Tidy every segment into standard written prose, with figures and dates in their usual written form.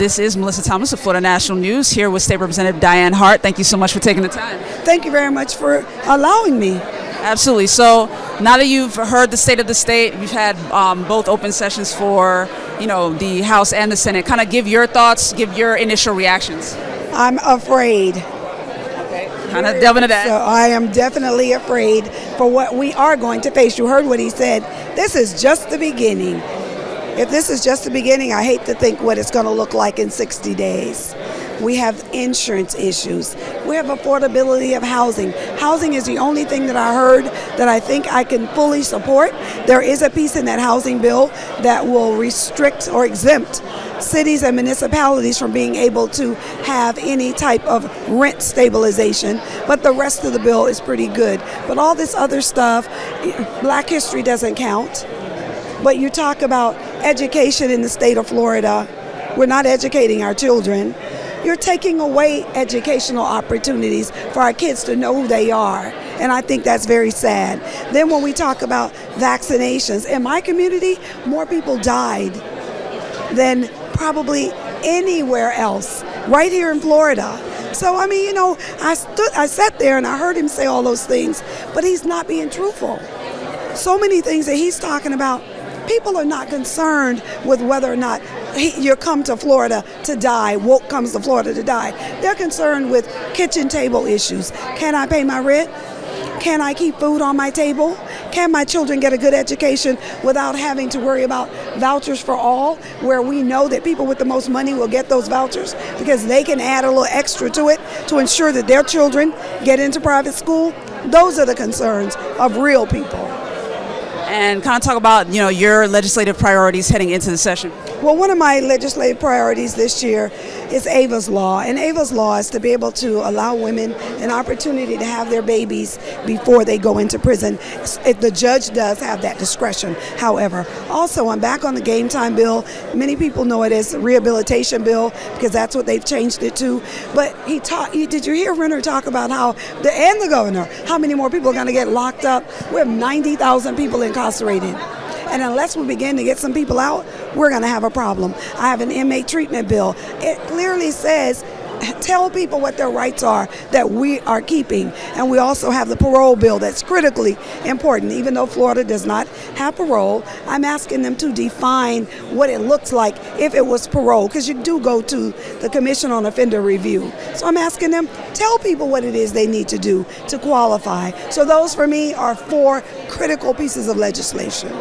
This is Melissa Thomas of Florida National News here with State Representative Dianne Hart. Thank you so much for taking the time. Thank you very much for allowing me. Absolutely. So now that you've heard the state of the state, you've had both open sessions for, the House and the Senate. Kind of give your thoughts, give your initial reactions. I'm afraid. Okay. Kind of delve into that. So I am definitely afraid for what we are going to face. You heard what he said. This is just the beginning. If this is just the beginning, I hate to think what it's going to look like in 60 days. We have insurance issues. We have affordability of housing. Housing is the only thing that I heard that I think I can fully support. There is a piece in that housing bill that will restrict or exempt cities and municipalities from being able to have any type of rent stabilization, but the rest of the bill is pretty good. But all this other stuff, Black history doesn't count. But you talk about education in the state of Florida. We're not educating our children. You're taking away educational opportunities for our kids to know who they are. And I think that's very sad. Then when we talk about vaccinations, in my community, more people died than probably anywhere else, right here in Florida. So, I sat there and I heard him say all those things, but he's not being truthful. So many things that he's talking about, people are not concerned with whether or not you come to Florida to die, woke comes to Florida to die. They're concerned with kitchen table issues. Can I pay my rent? Can I keep food on my table? Can my children get a good education without having to worry about vouchers for all, where we know that people with the most money will get those vouchers because they can add a little extra to it to ensure that their children get into private school? Those are the concerns of real people. And kind of talk about, your legislative priorities heading into the session. Well, one of my legislative priorities this year is Ava's Law. And Ava's Law is to be able to allow women an opportunity to have their babies before they go into prison, if the judge does have that discretion. However, also I'm back on the game time bill. Many people know it as a rehabilitation bill because that's what they've changed it to. But did you hear Renner talk about how, and the governor, how many more people are going to get locked up? We have 90,000 people incarcerated. And unless we begin to get some people out, we're going to have a problem. I have an inmate treatment bill. It clearly says, tell people what their rights are that we are keeping. And we also have the parole bill that's critically important. Even though Florida does not have parole, I'm asking them to define what it looks like if it was parole, because you do go to the Commission on Offender Review. So I'm asking them, tell people what it is they need to do to qualify. So those for me are 4 critical pieces of legislation.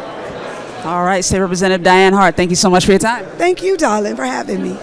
All right, State Representative Dianne Hart, thank you so much for your time. Thank you, darling, for having me.